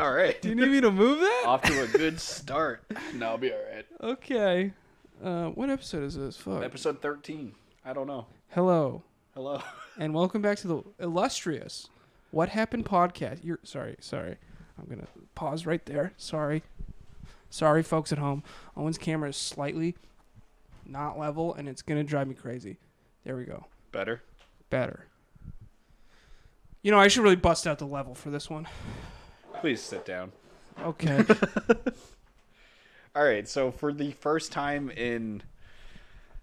All right. Do you need me to move that? Off to a good start. No, I'll be all right. Okay. What episode is this? Fuck. Episode 13. I don't know. Hello. Hello. And welcome back to the illustrious What Happened podcast. Sorry. I'm going to pause right there. Sorry, folks at home. Owen's camera is slightly not level, and it's going to drive me crazy. There we go. Better. You know, I should really bust out the level for this one. Please sit down. Okay. All right. So for the first time in,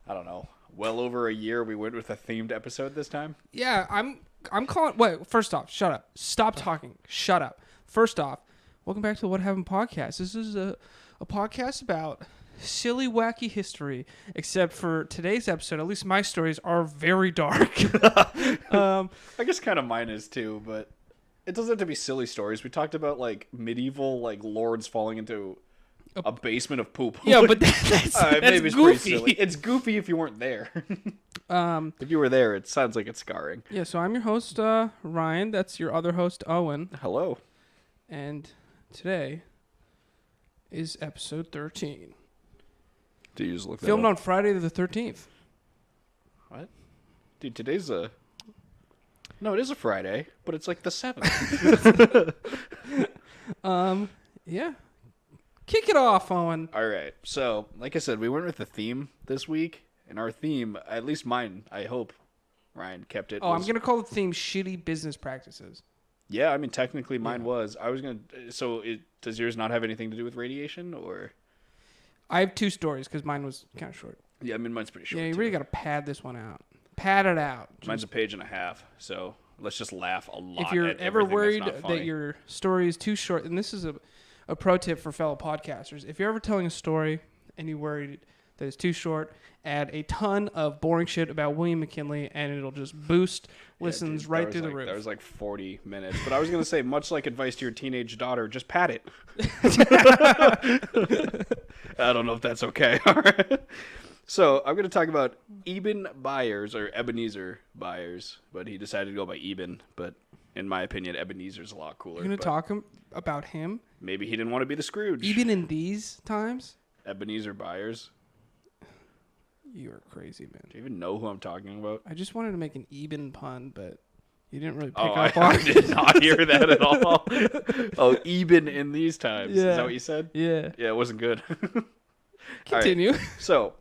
I don't know, well over a year, we went with a themed episode this time. Yeah, I'm calling. Wait, first off, shut up. Stop talking. Shut up. First off, welcome back to the What Happened podcast. This is a podcast about silly, wacky history, except for today's episode. At least my stories are very dark. I guess kind of mine is too, but it doesn't have to be silly stories. We talked about like medieval like lords falling into a basement of poop. Yeah, but that's maybe it's goofy. pretty silly. It's goofy if you weren't there. If you were there, it sounds like it's scarring. Yeah, so I'm your host, Ryan. That's your other host, Owen. Hello. And today is episode 13. Do you just look Filmed that on Friday the 13th. What? Dude, today's a... No, it is a Friday, but it's like the 7th. Yeah. Kick it off, Owen. All right. So, like I said, we went with a theme this week. And our theme, at least mine, I hope Ryan kept it. I'm going to call the theme Shitty Business Practices. Yeah, I mean, technically mine was. I was going to... So, does yours not have anything to do with radiation, or... I have two stories because mine was kind of short. Yeah, I mean, mine's pretty short, Yeah, you too. really got to pad this one out. Pad it out. Mine's a page and a half, so let's just laugh a lot. If you're at ever everything worried that's not funny. that your story is too short, and this is a pro tip for fellow podcasters, if you're ever telling a story and you're worried that it's too short, add a ton of boring shit about William McKinley, and it'll just boost listens dude, right through the roof. That was like 40 minutes. But I was going to say, much like advice to your teenage daughter, just pat it. I don't know if that's okay. All right. So I'm going to talk about Eben Byers, or Ebenezer Byers, but he decided to go by Eben. But in my opinion, Ebenezer's a lot cooler. You're going to talk about him? Maybe he didn't want to be the Scrooge. Even in these times? Ebenezer Byers. You're crazy, man. Do you even know who I'm talking about? I just wanted to make an Eben pun, but you didn't really pick Oh, up I on it. did not hear that at all. Oh, Eben in these times. Yeah. Is that what you said? Yeah. Yeah, it wasn't good. Continue. Right. So,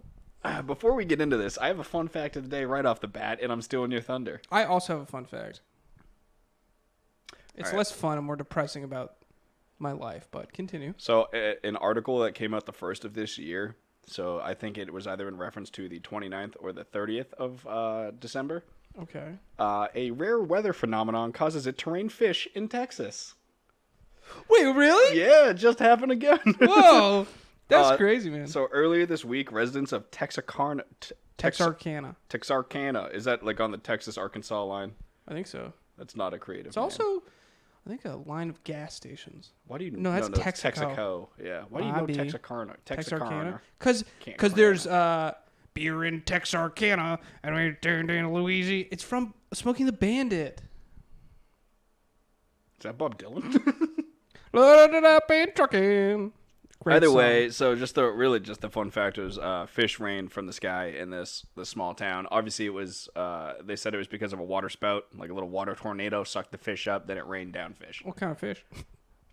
before we get into this, I have a fun fact of the day right off the bat, and I'm stealing your thunder. I also have a fun fact. It's All right. less fun and more depressing about my life, but continue. So, an article that came out the first of this year, so I think it was either in reference to the 29th or the 30th of December. Okay. A rare weather phenomenon causes it to rain fish in Texas. Wait, really? Yeah, it just happened again. Whoa. That's crazy, man. So earlier this week, residents of Texarkana. Is that like on the Texas-Arkansas line? I think so. That's not a creative It's name. also, I think, a line of gas stations. Why do you No, that's Texaco. Texaco. Yeah. Why do you know Bobby. Texarkana? Because there's beer in Texarkana and we're down Louisiana. It's from Smoking the Bandit. Is that Bob Dylan? Loaded up and trucking. Great Either song. way, so just the fun fact was fish rained from the sky in this small town. Obviously, it was they said it was because of a water spout, like a little water tornado sucked the fish up. Then it rained down fish. What kind of fish?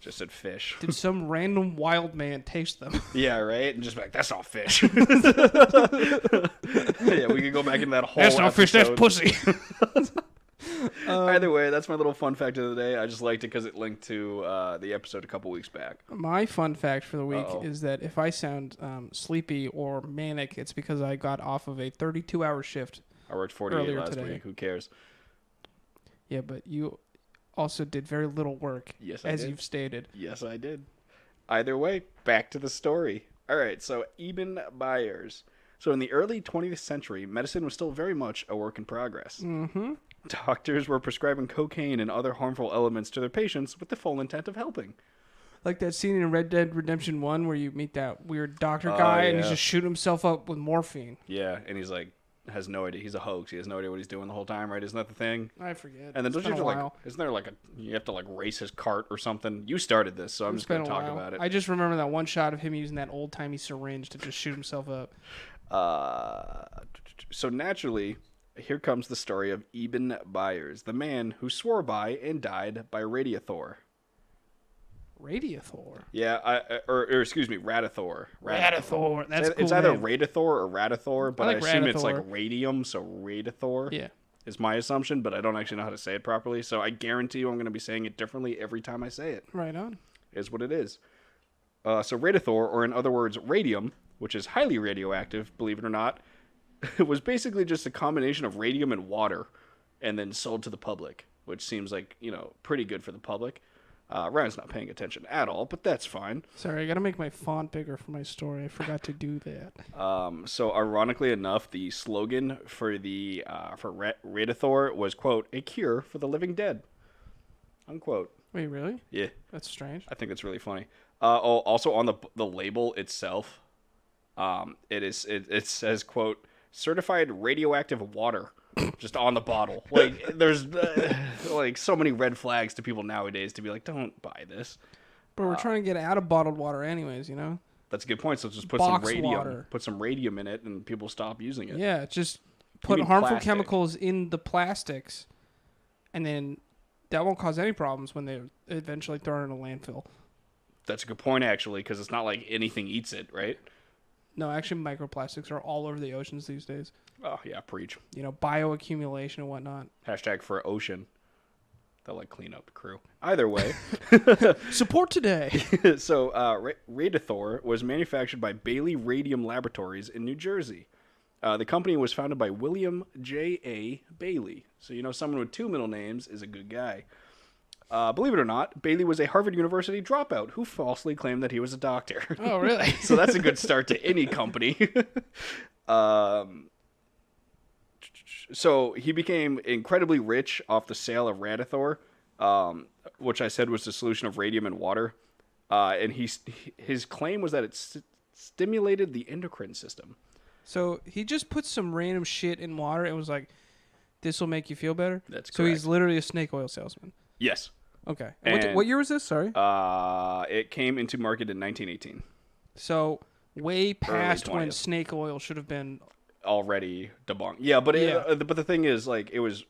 Just said fish. Did some random wild man taste them? Yeah, right. And just be like, that's all fish. Yeah, we could go back into that whole. That's not fish. That's episode. pussy. Either way, that's my little fun fact of the day. I just liked it because it linked to the episode a couple weeks back. My fun fact for the week is that if I sound sleepy or manic, it's because I got off of a 32-hour shift. I worked 48 earlier last today. week. Who cares? Yeah, but you also did very little work, Yes, I as did. you've stated. Yes, I did. Either way, back to the story. All right, so Eben Byers. So in the early 20th century, medicine was still very much a work in progress. Mm-hmm. Doctors were prescribing cocaine and other harmful elements to their patients with the full intent of helping. Like that scene in Red Dead Redemption 1 where you meet that weird doctor guy and he's yeah. just shooting himself up with morphine. Yeah, and he's like, has no idea. He's a hoax. He has no idea what he's doing the whole time, right? Isn't that the thing? I forget. And then It's don't you been have a to, like, while. isn't there like you have to like race his cart or something? You started this, so I'm It's just going been to a talk while. about it. I just remember that one shot of him using that old timey syringe to just shoot himself up. So naturally, here comes the story of Eben Byers, the man who swore by and died by Radiator. Radiator. Yeah, or excuse me, Radathor. Radiator. That's cool. It's either name. Radathor or Radathor, but I, like assume it's like Radathor. radium, so Radathor Yeah. is my assumption, but I don't actually know how to say it properly, so I guarantee you I'm going to be saying it differently every time I say it. Right on. Is what it is. So Radathor, or in other words, radium, which is highly radioactive, believe it or not, was basically just a combination of radium and water, and then sold to the public, which seems like, pretty good for the public. Ryan's not paying attention at all, but that's fine. Sorry, I gotta make my font bigger for my story. I forgot to do that. So ironically enough, the slogan for Radathor was, quote, "a cure for the living dead," unquote. Wait, really? Yeah, That's strange. I think it's really funny. Also on the label itself, it says, quote, "certified radioactive water," just on the bottle. Like, there's like so many red flags to people nowadays to be like, don't buy this. But we're trying to get out of bottled water anyways, you know? That's a good point. So just put Box some radium, water. put some radium in it, and people stop using it. Yeah, just put mean harmful plastic. chemicals in the plastics, and then that won't cause any problems when they eventually throw it in a landfill. That's a good point, actually, because it's not like anything eats it, right? No, actually, microplastics are all over the oceans these days. Oh, yeah, preach. You know, bioaccumulation and whatnot. Hashtag for ocean. They'll, like, clean up the crew. Either way. Support today. So, Radathor was manufactured by Bailey Radium Laboratories in New Jersey. The company was founded by William J.A. Bailey. So, someone with two middle names is a good guy. Believe it or not, Bailey was a Harvard University dropout who falsely claimed that he was a doctor. Oh, really? So that's a good start to any company. So he became incredibly rich off the sale of Radathor, which I said was the solution of radium and water. And his claim was that it stimulated the endocrine system. So he just put some random shit in water and was like, "This will make you feel better." That's so he's correct. literally a snake oil salesman. Yes. Okay. And- What year was this? Sorry. It came into market in 1918. So way past when 20th. snake oil should have been. Already debunked. Yeah, but but the thing is, like, it was,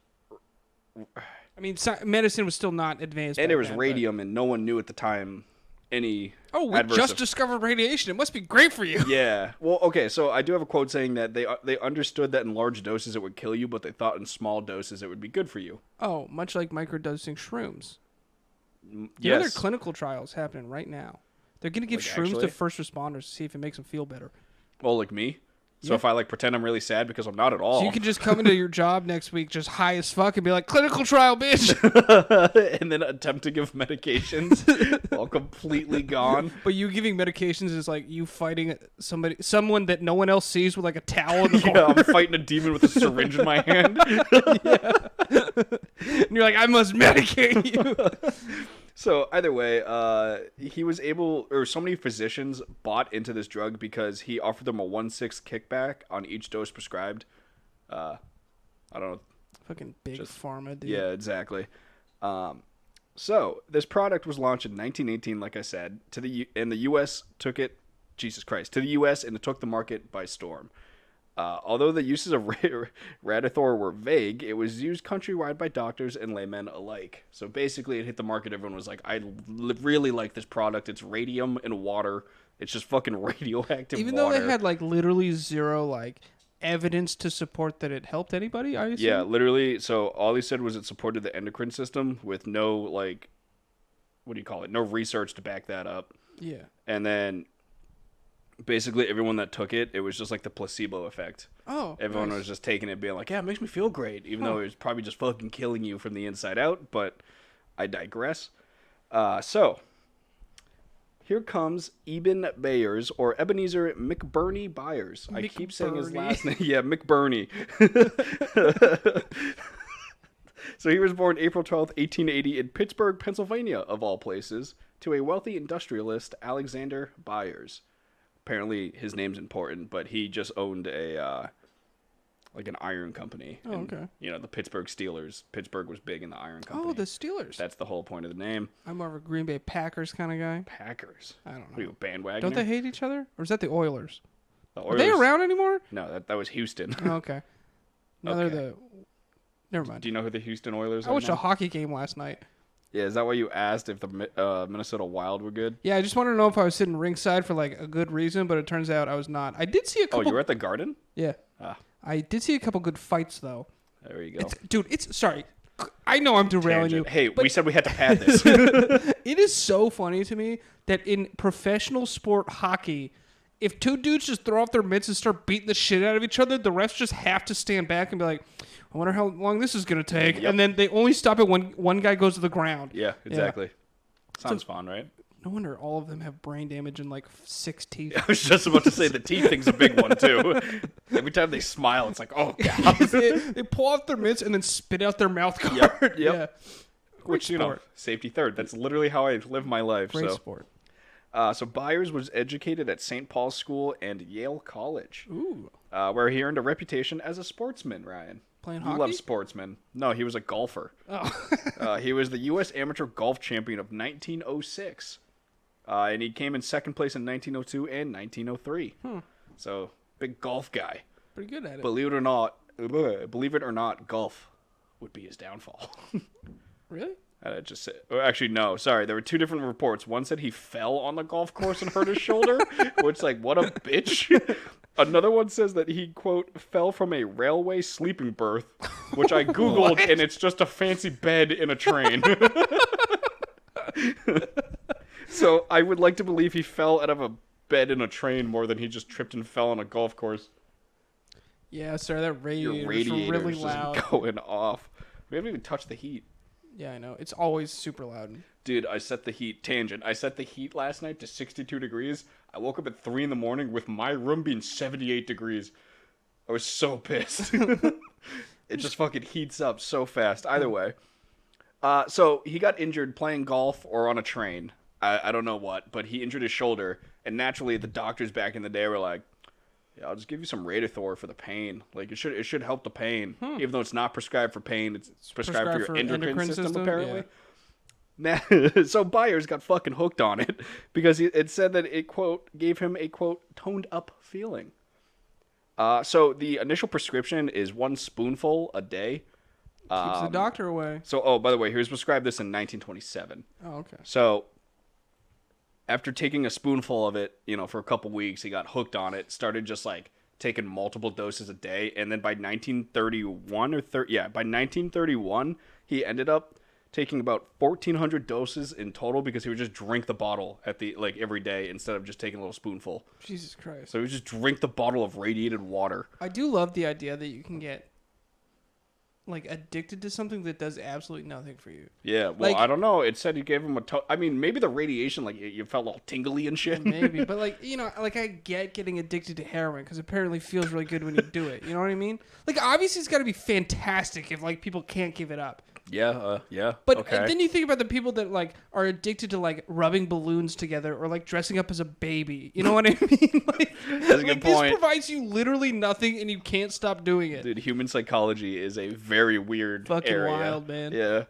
I mean, medicine was still not advanced. and back it was then, radium, and no one knew at the time any. But, we adverse just eff- discovered radiation. It must be great for you. Yeah. Well, okay. So I do have a quote saying that they understood that in large doses it would kill you, but they thought in small doses it would be good for you. Oh, much like microdosing shrooms. You know, there are Yes. clinical trials happening right now. They're going to give Like, shrooms actually? to first responders to see if it makes them feel better. Well, like me. So Yeah. if I like pretend I'm really sad because I'm not at all, So you can just come into your job next week just high as fuck and be like, "clinical trial, bitch." and then attempt to give medications while completely gone. But you giving medications is like you fighting someone that no one else sees with like a towel in the Yeah, corner. I'm fighting a demon with a syringe in my hand. And you're like, "I must medicate you." So either way, he was able, or so many physicians bought into this drug because he offered them a 1/6 kickback on each dose prescribed. I don't know. Fucking big pharma, dude. Yeah, exactly. So this product was launched in 1918, like I said, and the U.S. took it. Jesus Christ, to the U.S. and it took the market by storm. Although the uses of Radathor were vague, it was used countrywide by doctors and laymen alike. So basically, it hit the market. Everyone was like, I really like this product. It's radium and water. It's just fucking radioactive Even water. though they had like literally zero like evidence to support that it helped anybody, I assume? Yeah, literally. So all he said was it supported the endocrine system with no, like, what do you call it? No research to back that up. Yeah. And then basically everyone that took it, it was just like the placebo effect. Oh. Everyone nice. was just taking it being like, yeah, it makes me feel great, even though it was probably just fucking killing you from the inside out, but I digress. So here comes Eben Byers, or Ebenezer McBurney Byers. I keep saying his McBurney. last name. Yeah, McBurney. So he was born April 12th, 1880 in Pittsburgh, Pennsylvania, of all places, to a wealthy industrialist, Alexander Byers. Apparently his name's important, but he just owned a like an iron company. Oh, okay. You know, the Pittsburgh Steelers. Pittsburgh was big in the iron company. Oh, the Steelers. That's the whole point of the name. I'm more of a Green Bay Packers kind of guy. Packers. I don't What know. are you, a bandwagoner? Don't they hate each other? Or is that the Oilers? The Are they around anymore? No, that was Houston. Oh, okay. No, they're Okay. the... Never mind. Do you know who the Houston Oilers are? I watched a now? hockey game last night. Yeah, is that why you asked if the Minnesota Wild were good? Yeah, I just wanted to know if I was sitting ringside for like a good reason, but it turns out I was not. I did see a Oh, couple... you were at the Garden? Yeah. Ah, I did see a couple good fights, though. there you go. Sorry. I know I'm derailing Tangent. you. Hey, but we said we had to pad this. it is so funny to me that in professional sport hockey, if two dudes just throw off their mitts and start beating the shit out of each other, the refs just have to stand back and be like, I wonder how long this is going to take. Yep. And then they only stop it when one guy goes to the ground. Yeah, exactly. Sounds fun, right? No wonder all of them have brain damage and like 6 teeth. I was just about to say the teeth thing's a big one, too. Every time they smile, it's like, oh, God. they pull off their mitts and then spit out their mouth guard. Yep. Yeah. Which, you know, sport. safety third. That's literally how I live my life. Great so. sport. So Byers was educated at St. Paul's School and Yale College, Ooh. where he earned a reputation as a sportsman, Ryan. Playing You hockey? love sportsmen. No, he was a golfer. Oh. He was the U.S. amateur golf champion of 1906. And he came in second place in 1902 and 1903. So, big golf guy. Pretty good at it. Believe it or not, golf would be his downfall. Really? Just said, actually, no, sorry. There were two different reports. One said he fell on the golf course and hurt his shoulder, which, like, what a bitch. Another one says that he, quote, fell from a railway sleeping berth, which I Googled, and it's just a fancy bed in a train. So I would like to believe he fell out of a bed in a train more than he just tripped and fell on a golf course. Yeah, sir, that Your radiator's radiator's really just loud. going off. We haven't even touched the heat. Yeah, I know. It's always super loud. Dude, I set the heat, tangent. I set the heat last night to 62 degrees. I woke up at 3 in the morning with my room being 78 degrees. I was so pissed. It just fucking heats up so fast. Either way. So he got injured playing golf or on a train. I don't know what, but he injured his shoulder. And naturally, the doctors back in the day were like, yeah, I'll just give you some Radithor for the pain. Like, it should help the pain. Even though it's not prescribed for pain, it's prescribed for your endocrine system, apparently. Yeah. So Byers got fucking hooked on it because it said that it, quote, gave him a, quote, toned up feeling. So the initial prescription is 1 spoonful a day. Keeps the doctor away. So, oh, by the way, he was prescribed this in 1927. Oh, okay. So after taking a spoonful of it, you know, for a couple weeks, he got hooked on it, started just like taking multiple doses a day. And then by 1931, he ended up taking about 1,400 doses in total because he would just drink the bottle every day instead of just taking a little spoonful. Jesus Christ. So he would just drink the bottle of radiated water. I do love the idea that you can get like addicted to something that does absolutely nothing for you. Yeah, well, Like- I don't know. It said he gave him I mean, maybe the radiation, like, you felt all tingly and shit. Maybe, but like, you know, like I get getting addicted to heroin because apparently it feels really good when you do it. You know what I mean? Like, obviously it's got to be fantastic if like people can't give it up. Yeah. But okay. then you think about the people that like are addicted to like rubbing balloons together or like dressing up as a baby. You know what I mean? Like, That's a good this point. provides you literally nothing and you can't stop doing it. Dude, human psychology is a very weird Fucking area. wild, man. Yeah.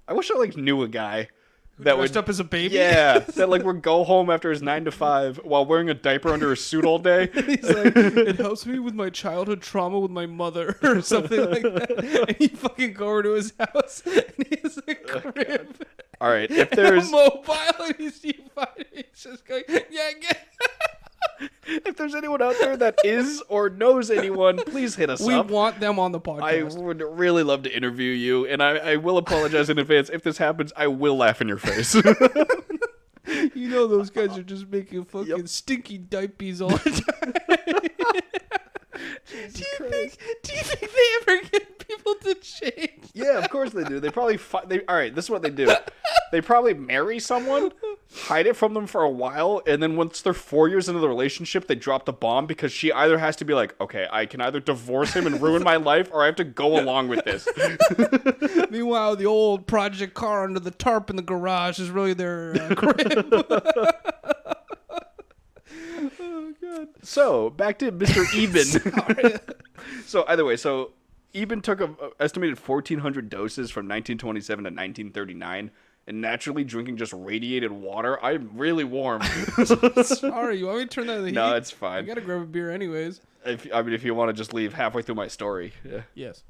I wish I like knew a guy Who that dressed would up as a baby. Yeah, that like would go home after his 9 to 5 while wearing a diaper under his suit all day. He's like, it helps me with my childhood trauma with my mother or something like that. And you fucking go over to his house and he has a crib. All right, if And a there's mobile and he's just going, yeah, get. if there's anyone out there that is or knows anyone, please hit us We up. want them on the I podcast. would really love to interview you, and I will apologize in advance. If this happens, I will laugh in your face. You know those guys are just making fucking stinky diapers all the time. Do you think they ever get people to change? Yeah, of course they do. They probably all right, this is what they do. They probably marry someone, hide it from them for a while, and then once they're 4 years into the relationship, they drop the bomb because she either has to be like, okay, I can either divorce him and ruin my life, or I have to go along with this. Meanwhile, the old project car under the tarp in the garage is really their crib. Oh, God. So, back to Mr. Eben. So either way, Eben took a estimated 1,400 doses from 1927 to 1939, and naturally drinking just radiated water. I'm really warm. Sorry, you want me to turn that in the heat? No, it's I fine. gotta grab a beer anyways. If you want to just leave halfway through my story. Yeah. Yes.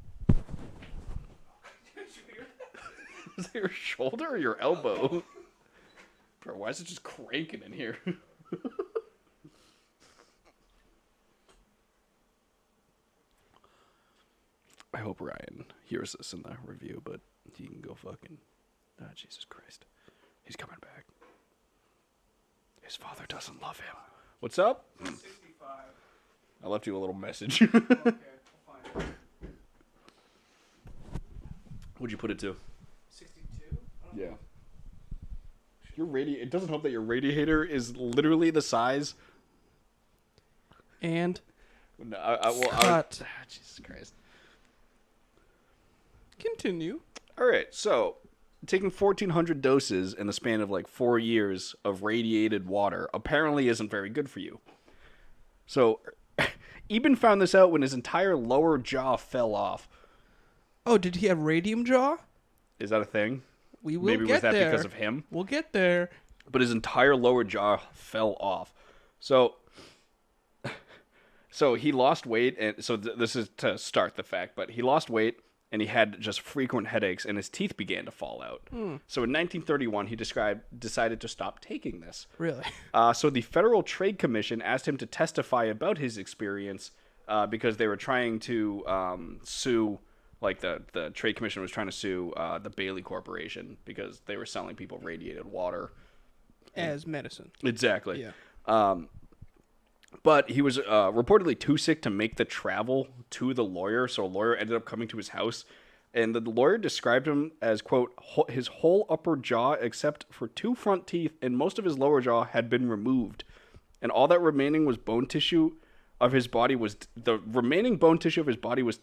Is that your shoulder or your elbow? Bro, why is it just cranking in here? I hope Ryan hears this in the review, but he can go fucking... Ah, Jesus Christ. He's coming back. His father doesn't love him. What's up? 65. I left you a little message. Okay, fine. What'd you put it to? 62? Yeah. It doesn't help that your radiator is literally the size... And? No, Cut. Jesus Christ. Continue. All right, so taking 1,400 doses in the span of like 4 years of radiated water apparently isn't very good for you. So, Eben found this out when his entire lower jaw fell off. Oh, did he have radium jaw? Is that a thing? We will Maybe get was that there. because of him? We'll get there. But his entire lower jaw fell off. So he lost weight, and so this is to start the fact, but he lost weight, and he had just frequent headaches, and his teeth began to fall out. So in 1931, he decided to stop taking this. Really? So the Federal Trade Commission asked him to testify about his experience because they were trying to sue, like the Trade Commission was trying to sue the Bailey Corporation because they were selling people radiated water. As medicine. Exactly. Yeah. But he was reportedly too sick to make the travel to the lawyer, so a lawyer ended up coming to his house, and the lawyer described him as, quote, his whole upper jaw except for 2 front teeth and most of his lower jaw had been removed, and all that remaining was bone tissue of his body was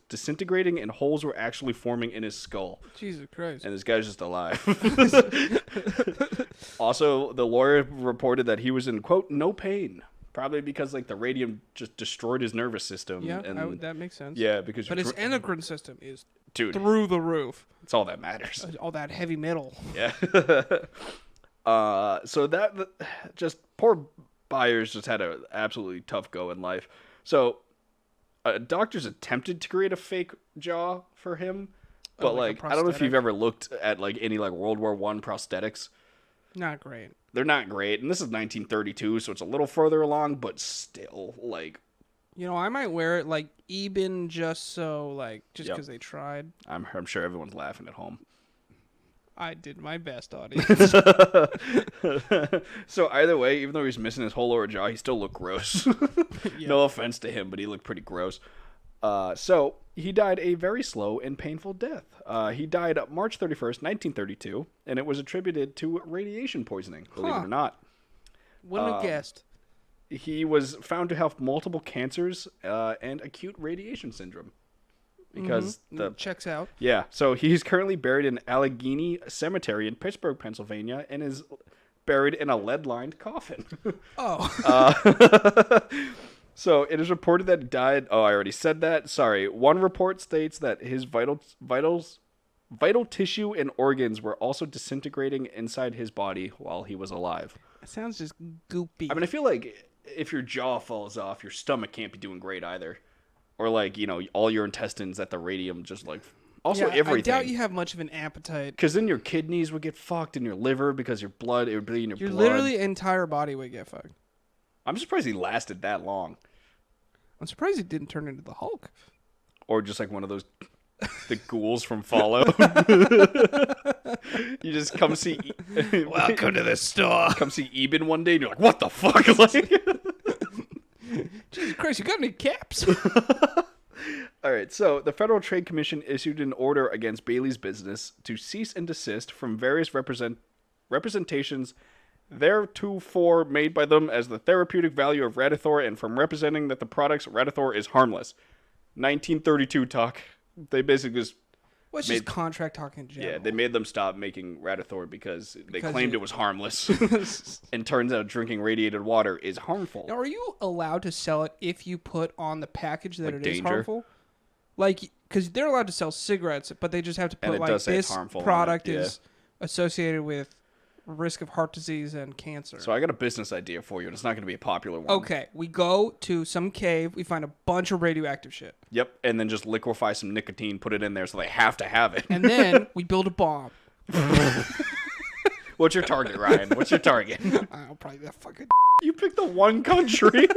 disintegrating, and holes were actually forming in his skull. Jesus Christ. And this guy's just alive. Also, the lawyer reported that he was in, quote, no pain. Probably because, like, the radium just destroyed his nervous system. Yeah, and that makes sense. Yeah, because... But his endocrine system is Dude, through the roof. it's all that matters. All that heavy metal. Yeah. So that... Just... Poor Byers just had an absolutely tough go in life. So, doctors attempted to create a fake jaw for him. But, like a I don't know if you've prosthetic? ever looked at, like, any, like, World War I prosthetics. Not great. They're not great. And this is 1932, so it's a little further along, but still, like... You know, I might wear it like Eben just Yep. because they tried. I'm sure everyone's laughing at home. I did my best, audience. So either way, even though he's missing his whole lower jaw, he still looked gross. Yeah. No offense to him, but he looked pretty gross. So he died a very slow and painful death. He died March 31st, 1932, and it was attributed to radiation poisoning, believe it or not. Wouldn't have guessed. He was found to have multiple cancers and acute radiation syndrome. Because Checks out. Yeah, so he's currently buried in Allegheny Cemetery in Pittsburgh, Pennsylvania, and is buried in a lead-lined coffin. Oh. So it is reported that he died... Oh, I already said that. Sorry. One report states that his vital tissue and organs were also disintegrating inside his body while he was alive. It sounds just goopy. I mean, I feel like if your jaw falls off, your stomach can't be doing great either. Or, like, you know, all your intestines at the radium just, like... Also, everything. I doubt you have much of an appetite. Because then your kidneys would get fucked and your liver because it would be in your blood. Literally entire body would get fucked. I'm surprised he lasted that long. I'm surprised he didn't turn into the Hulk. Or just like one of those... the ghouls from Fallout. You just come see... Welcome to the store. Come see Eben one day and you're like, what the fuck? Like... Jesus Christ, you got any caps? All right, so the Federal Trade Commission issued an order against Bailey's business to cease and desist from various representations theretofore made by them as the therapeutic value of Radithor and from representing that the product's Radithor is harmless. 1932 talk. They basically just... What's just contract talk in general? Yeah, they made them stop making Radithor because they claimed it was harmless. And turns out drinking radiated water is harmful. Now, are you allowed to sell it if you put on the package that Like it danger? is harmful? Like, because they're allowed to sell cigarettes, but they just have to And put it like does say it's this harmful on it, product yeah. is associated with risk of heart disease and cancer. So I got a business idea for you, and it's not going to be a popular one. Okay, we go to some cave, we find a bunch of radioactive shit, Yep, and then just liquefy some nicotine, put it in there, so they have to have it. and then we build a bomb. What's your target, Ryan? What's your target? I'll probably that fucking. You picked the one country.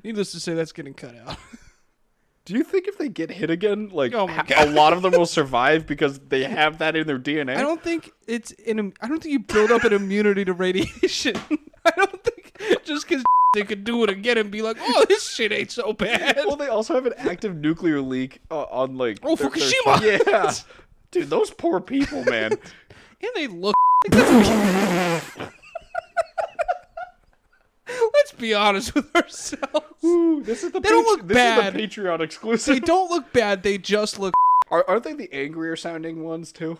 Needless to say, that's getting cut out. Do you think if they get hit again, like Oh my a God. lot of them will survive because they have that in their DNA? I don't think I don't think you build up an immunity to radiation. I don't think just because they could do it again and be like, oh, this shit ain't so bad. Well, they also have an active nuclear leak on like. Fukushima! Yeah, dude, those poor people, man. And they look. Let's be honest with ourselves. Ooh, this is the They don't look bad. This is the Patreon exclusive. They don't look bad. They just look. Aren't they the angrier sounding ones too?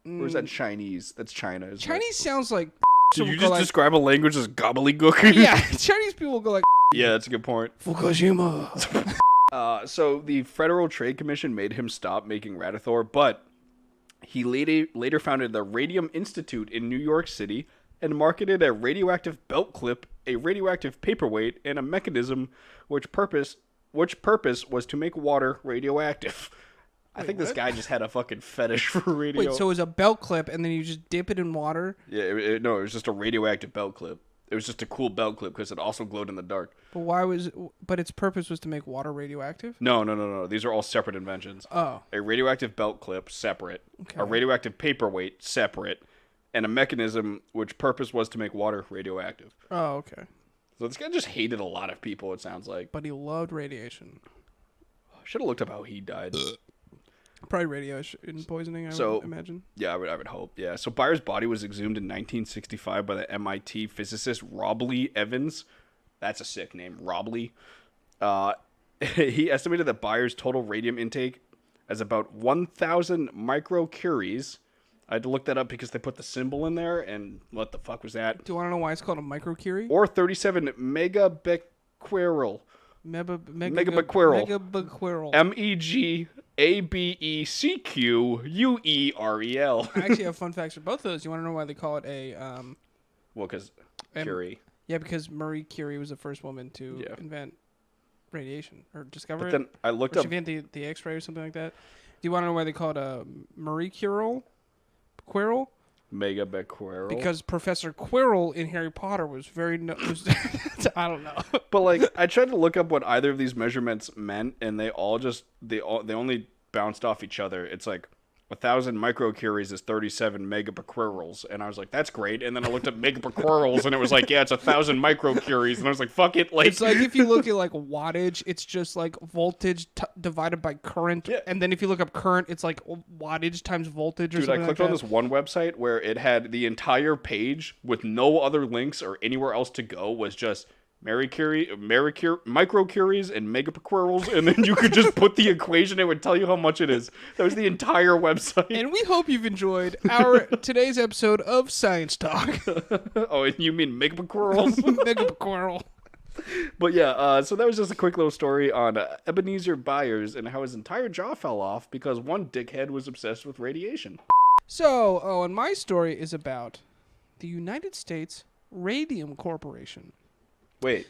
Or is that Chinese? That's China. Isn't Chinese sounds like. Did you go just like, describe a language as gobbledygook? Yeah, Chinese people go like. Yeah, that's a good point. Fukushima. So the Federal Trade Commission made him stop making Radithor, but he later founded the Radium Institute in New York City and marketed a radioactive belt clip, a radioactive paperweight, and a mechanism which purpose was to make water radioactive. I think this what? guy just had a fucking fetish for radio. Wait, so it was a belt clip, and then you just dip it in water? Yeah, no, it was just a radioactive belt clip. It was just a cool belt clip because it also glowed in the dark. But its purpose was to make water radioactive? No. These are all separate inventions. Oh. A radioactive belt clip, separate. Okay. A radioactive paperweight, separate. And a mechanism which purpose was to make water radioactive. Oh, okay. So this guy just hated a lot of people, it sounds like. But he loved radiation. Should have looked up how he died. Probably radiation poisoning, I would imagine. Yeah, I would hope. Yeah. So Byers' body was exhumed in 1965 by the MIT physicist Robley Evans. That's a sick name, Robley. He estimated that Byers' total radium intake as about 1,000 microcuries. I had to look that up because they put the symbol in there, and what the fuck was that? Do you want to know why it's called a microcurie? Or 37 megabecquerel. Megabecquerel. MEGABECQUEREL. I actually have fun facts for both of those. You want to know why they call it a... Well, because Curie. Yeah, because Marie Curie was the first woman to invent radiation or discover But it. then I looked up... She invented the X-ray or something like that. Do you want to know why they call it a Marie Curie? Quirrell? Megabecquerel. Because Professor Quirrell in Harry Potter was very... I don't know. But like, I tried to look up what either of these measurements meant, and they only bounced off each other. It's like 1,000 microcuries is 37 megabecquerels, and I was like, that's great. And then I looked up megabecquerels, and it was like, yeah, it's 1,000 microcuries, and I was like, fuck it. Like, it's like if you look at like wattage, it's just like voltage divided by current, and then if you look up current, it's like wattage times voltage. Or dude, I something clicked like on that. this one website where it had the entire page with no other links or anywhere else to go, was just microcuries and megabecquerels, and then you could just put the equation. It would tell you how much it is. That was the entire website. And we hope you've enjoyed our today's episode of Science Talk. Oh, and you mean megabecquerels? Megabecquerel. But yeah, so that was just a quick little story on Ebenezer Byers and how his entire jaw fell off because one dickhead was obsessed with radiation. So, and my story is about the United States Radium Corporation. Wait,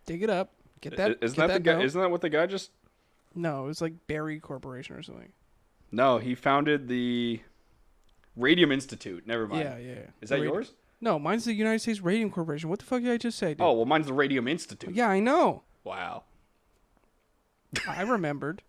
dig it up. Get that. Isn't get that the guy? note. Isn't that what the guy just? No, it was like Berry Corporation or something. No, he founded the Radium Institute. Never mind. Yeah. Is that yours? No, mine's the United States Radium Corporation. What the fuck did I just say, dude? Oh, well, mine's the Radium Institute. Yeah, I know. Wow. I remembered.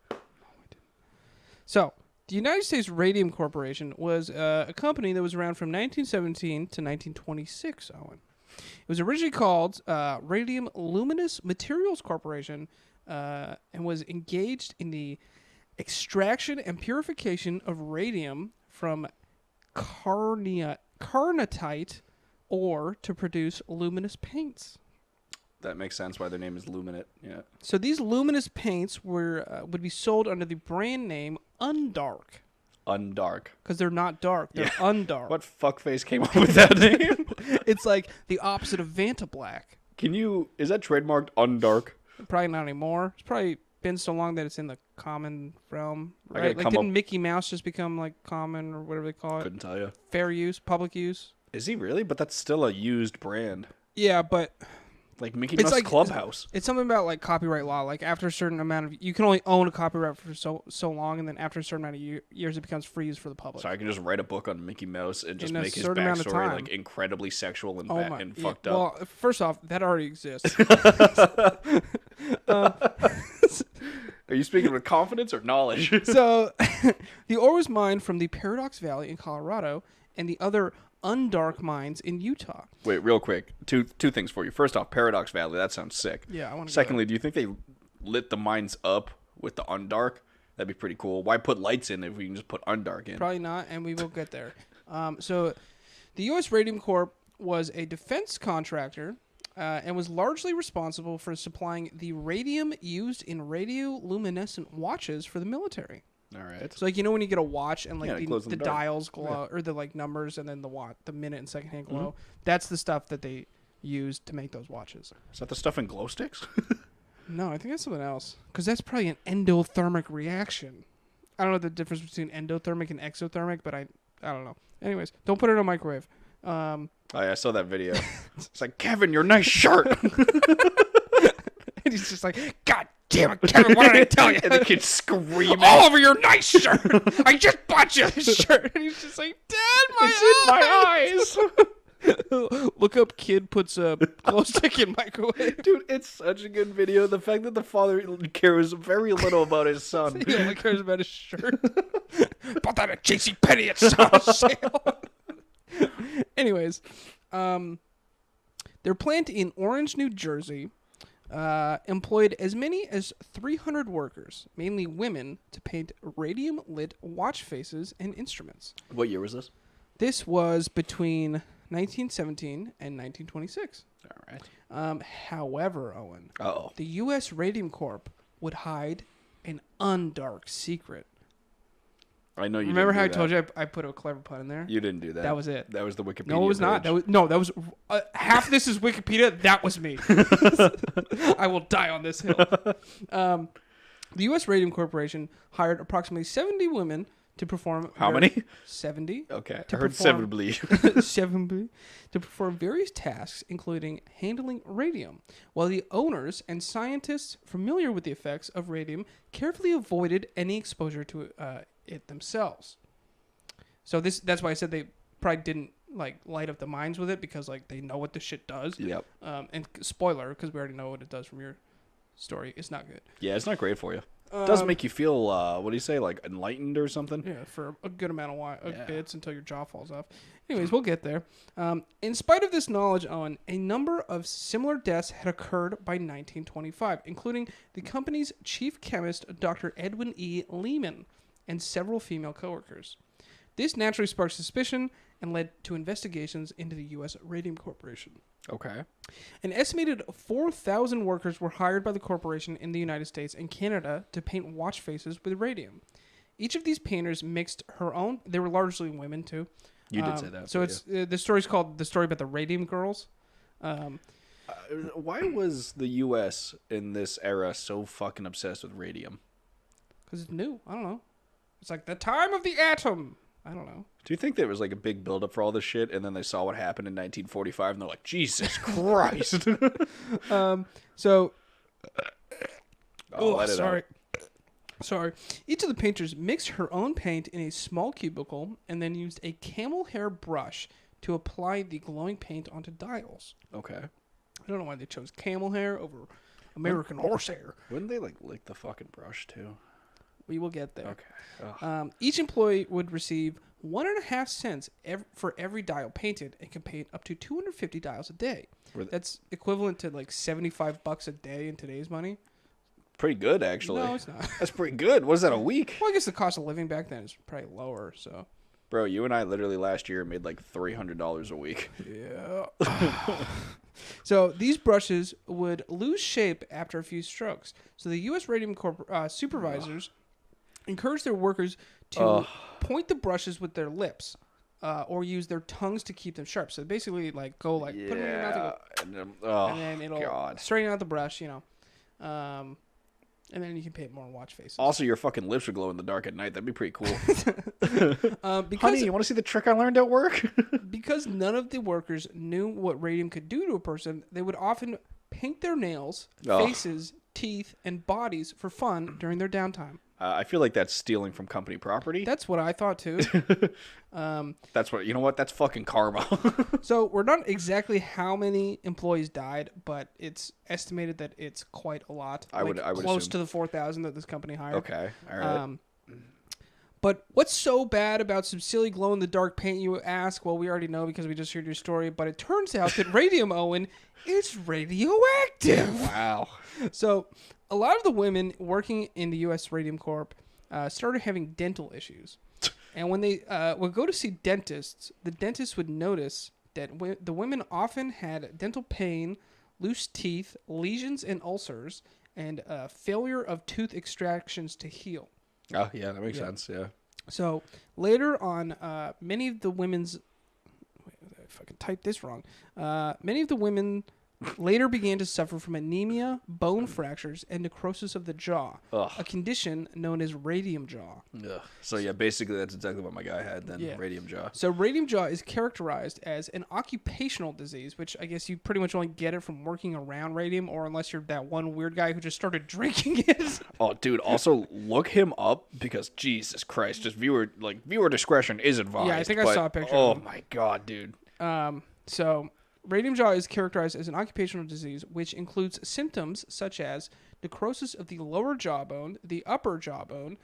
So, the United States Radium Corporation was a company that was around from 1917 to 1926, Owen. It was originally called Radium Luminous Materials Corporation and was engaged in the extraction and purification of radium from carnotite ore to produce luminous paints. That makes sense why their name is Luminate. Yeah. So these luminous paints would be sold under the brand name Undark. Undark. Because they're not dark, they're undark. What fuckface came up with that name? It's like the opposite of Vanta Black. Is that trademarked undark? Probably not anymore. It's probably been so long that it's in the common realm, I right? gotta Like, come didn't Mickey Mouse just become like common or whatever they call it? Couldn't tell you. Fair use, public use. Is he really? But that's still a used brand. Yeah, but Like Mickey it's Mouse like Clubhouse. It's something about like copyright law. Like after a certain amount of, you can only own a copyright for so long, and then after a certain amount of years, it becomes free use for the public. So I can just write a book on Mickey Mouse and just In a make his certain amount of backstory time. like incredibly sexual and, Yeah, fucked up. Well, first off, that already exists. Are you speaking with confidence or knowledge? So, the ore was mined from the Paradox Valley in Colorado and the other undark mines in Utah. Wait, real quick. Two things for you. First off, Paradox Valley. That sounds sick. Yeah, I want to. Secondly, do you think they lit the mines up with the undark? That'd be pretty cool. Why put lights in if we can just put undark in? Probably not, and we will get there. So, the U.S. Radium Corp was a defense contractor and was largely responsible for supplying the radium used in radioluminescent watches for the military. All right. So, like, you know when you get a watch and like Yeah, it glows in the the dark. dials glow, or the like numbers, and then the minute and second hand glow. Mm-hmm. That's the stuff that they used to make those watches. Is that the stuff in glow sticks? No, I think that's something else. Because that's probably an endothermic reaction. I don't know the difference between endothermic and exothermic, but I don't know. Anyways, don't put it in a microwave. Oh, yeah, I saw that video. It's like, Kevin, your nice shirt. And he's just like, God damn it, Kevin, what did I tell you? And the kid's screaming. All over your nice shirt. I just bought you this shirt. And he's just like, Dad, It's in my eyes. Look up kid puts a glow stick in microwave. Dude, it's such a good video. The fact that the father cares very little about his son. He only cares about his shirt. Bought that at JCPenney at sale. Anyways, their plant in Orange, New Jersey, employed as many as 300 workers, mainly women, to paint radium-lit watch faces and instruments. What year was this? This was between 1917 and 1926. All right. However, Owen, Uh-oh. the U.S. Radium Corp would hide an undark secret. I know you Remember didn't how I do told that. you I put a clever pun in there? You didn't do that. That was it. That was the Wikipedia No, it was not. page. That was half this is Wikipedia. That was me. I will die on this hill. The U.S. Radium Corporation hired approximately 70 women to perform. How many? 70. Okay. To I heard perform- 70. 70 to perform various tasks, including handling radium, while the owners and scientists familiar with the effects of radium carefully avoided any exposure to it themselves. So that's why I said they probably didn't like light up the mines with it, because like they know what this shit does. Yep. And spoiler, because we already know what it does from your story, it's not good. Yeah, it's not great for you. It does make you feel, what do you say, like enlightened or something? Yeah, for a good amount of Yeah. bits until your jaw falls off. Anyways, we'll get there. In spite of this knowledge, Owen, a number of similar deaths had occurred by 1925, including the company's chief chemist, Dr. Edwin E. Lehman, and several female coworkers. This naturally sparked suspicion and led to investigations into the U.S. Radium Corporation. Okay. An estimated 4,000 workers were hired by the corporation in the United States and Canada to paint watch faces with radium. Each of these painters mixed her own. They were largely women too. You did say that. So it's the story's called The Story About the Radium Girls. Why was the U.S. in this era so fucking obsessed with radium? Because it's new. I don't know. It's like the time of the atom. I don't know. Do you think there was like a big buildup for all this shit, and then they saw what happened in 1945, and they're like, Jesus Christ. So. Let it sorry. out. Sorry. Each of the painters mixed her own paint in a small cubicle and then used a camel hair brush to apply the glowing paint onto dials. Okay. I don't know why they chose camel hair over American horsehair. Wouldn't they like lick the fucking brush too? We will get there. Okay. Each employee would receive 1.5 cents for every dial painted and can paint up to 250 dials a day. That's equivalent to like $75 a day in today's money. Pretty good, actually. No, it's not. That's pretty good. What is that, a week? Well, I guess the cost of living back then is probably lower, so. Bro, you and I literally last year made like $300 a week. Yeah. So these brushes would lose shape after a few strokes. So the U.S. Radium Corp supervisors encouraged their workers to point the brushes with their lips or use their tongues to keep them sharp. So basically, like, go, like, put them in your mouth and go, and then it'll straighten out the brush, you know. And then you can paint more watch faces. Also, your fucking lips would glow in the dark at night. That'd be pretty cool. Because, Honey, you want to see the trick I learned at work? Because none of the workers knew what radium could do to a person, they would often paint their nails, faces, teeth, and bodies for fun during their downtime. I feel like that's stealing from company property. That's what I thought, too. That's what, you know what? That's fucking karma. So we're not exactly how many employees died, but it's estimated that it's quite a lot. I would close assume. to the 4,000 that this company hired. Okay, all right. But what's so bad about some silly glow-in-the-dark paint, you ask? Well, we already know because we just heard your story, but it turns out that radium, Owen, is radioactive. Wow. So a lot of the women working in the U.S. Radium Corp started having dental issues. And when they would go to see dentists, the dentist would notice that the women often had dental pain, loose teeth, lesions and ulcers, and failure of tooth extractions to heal. Oh, yeah, that makes sense, yeah. So later on, many of the women's... Wait, I fucking typed this wrong. Many of the women later began to suffer from anemia, bone fractures, and necrosis of the jaw, a condition known as radium jaw. Ugh. So, yeah, basically that's exactly what my guy had then, radium jaw. So radium jaw is characterized as an occupational disease, which I guess you pretty much only get it from working around radium, or unless you're that one weird guy who just started drinking it. Oh, dude, also look him up because, Jesus Christ, just viewer discretion is advised. Yeah, I think I saw a picture Oh, of him. my God, dude. So radium jaw is characterized as an occupational disease, which includes symptoms such as necrosis of the lower jawbone, the upper jawbone,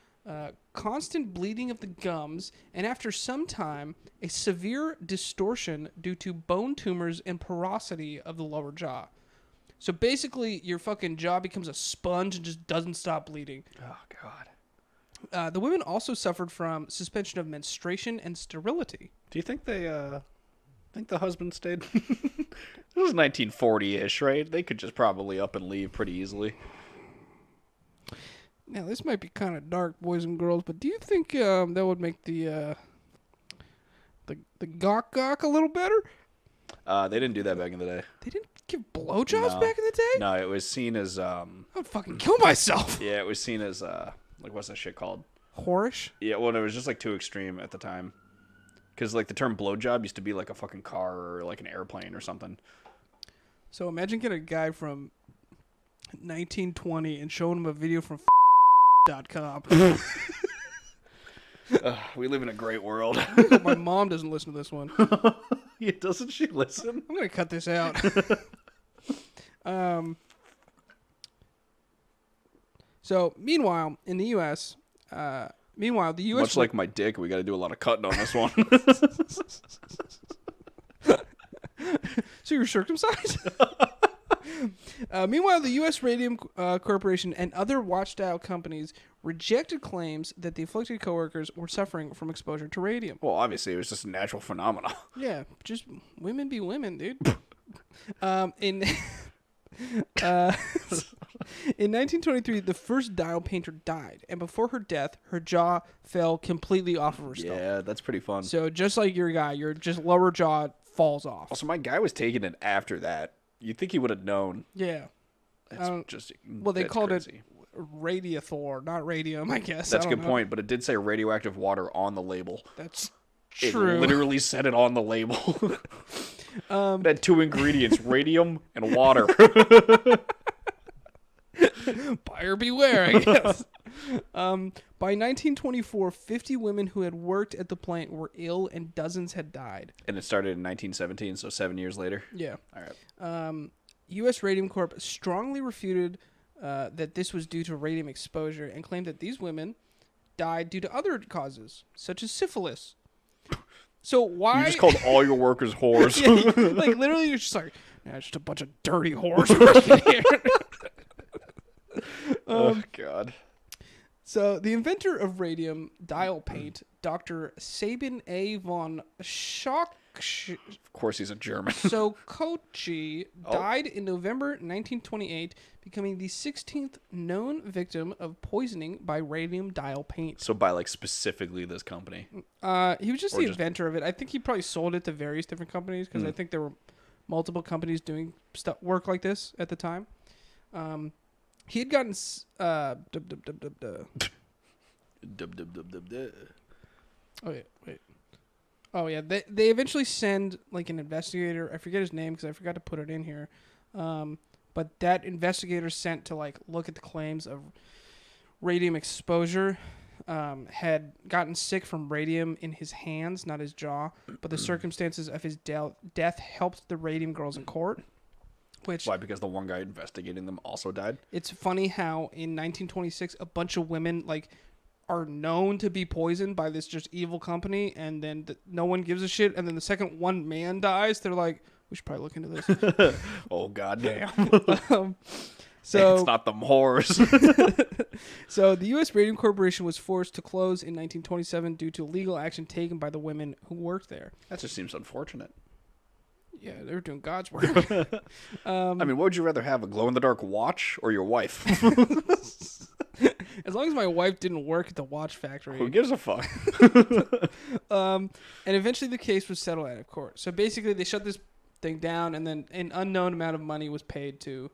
constant bleeding of the gums, and after some time, a severe distortion due to bone tumors and porosity of the lower jaw. So basically, your fucking jaw becomes a sponge and just doesn't stop bleeding. Oh, God. The women also suffered from suspension of menstruation and sterility. Do you think the husband stayed? It was 1940-ish, right? They could just probably up and leave pretty easily. Now, this might be kind of dark, boys and girls, but do you think that would make the gawk a little better? They didn't do that back in the day. They didn't give blowjobs back in the day? No, it was seen as I would fucking kill myself. yeah, it was seen as like, what's that shit called? Whorish? Yeah, well, it was just like too extreme at the time. Because like the term blowjob used to be like a fucking car or like an airplane or something. So imagine getting a guy from 1920 and showing him a video from .com. We live in a great world. My mom doesn't listen to this one. Yeah, doesn't she listen? I'm gonna cut this out. So meanwhile, in the U.S., the U.S. Much like my dick, we got to do a lot of cutting on this one. So you're circumcised? Meanwhile, the U.S. Radium Corporation and other watchdog companies rejected claims that the afflicted coworkers were suffering from exposure to radium. Well, obviously, it was just a natural phenomenon. Yeah, just women be women, dude. In 1923, the first dial painter died, and before her death, her jaw fell completely off of her skull. Yeah, that's pretty fun. So just like your guy, your just lower jaw falls off. Also, my guy was taking it after that. You'd think he would have known. Yeah. It's just well, they called crazy. It Radiathor, not radium, I guess. That's a good point, but it did say radioactive water on the label. That's It true. literally said it on the label. It had two ingredients, radium and water. Buyer beware, I guess. By 1924, 50 women who had worked at the plant were ill and dozens had died. And it started in 1917, so 7 years later. Yeah. All right. U.S. Radium Corp strongly refuted that this was due to radium exposure and claimed that these women died due to other causes, such as syphilis. So why... You just called all your workers whores. Yeah, like, literally, you're just like, nah, it's just a bunch of dirty whores working here. Oh, God. So the inventor of radium dial paint, Dr. Sabin A. von Of course, he's a German. Sokochi died in November 1928, becoming the 16th known victim of poisoning by radium dial paint. So by like specifically this company. He was just the inventor of it. I think he probably sold it to various different companies because I think there were multiple companies doing work like this at the time. He had gotten Oh yeah, they eventually send like an investigator. I forget his name because I forgot to put it in here. But that investigator sent to like look at the claims of radium exposure had gotten sick from radium in his hands, not his jaw. But the circumstances of his death helped the radium girls in court. Why? Because the one guy investigating them also died? It's funny how in 1926 a bunch of women like are known to be poisoned by this just evil company, and then no one gives a shit. And then the second one man dies, they're like, we should probably look into this. Oh, goddamn. So it's not them whores. So the U.S. Radium Corporation was forced to close in 1927 due to legal action taken by the women who worked there. That just seems unfortunate. Yeah, they were doing God's work. I mean, what would you rather have, a glow-in-the-dark watch or your wife? As long as my wife didn't work at the watch factory. Who gives a fuck? And eventually the case was settled out of court. So basically they shut this thing down, and then an unknown amount of money was paid to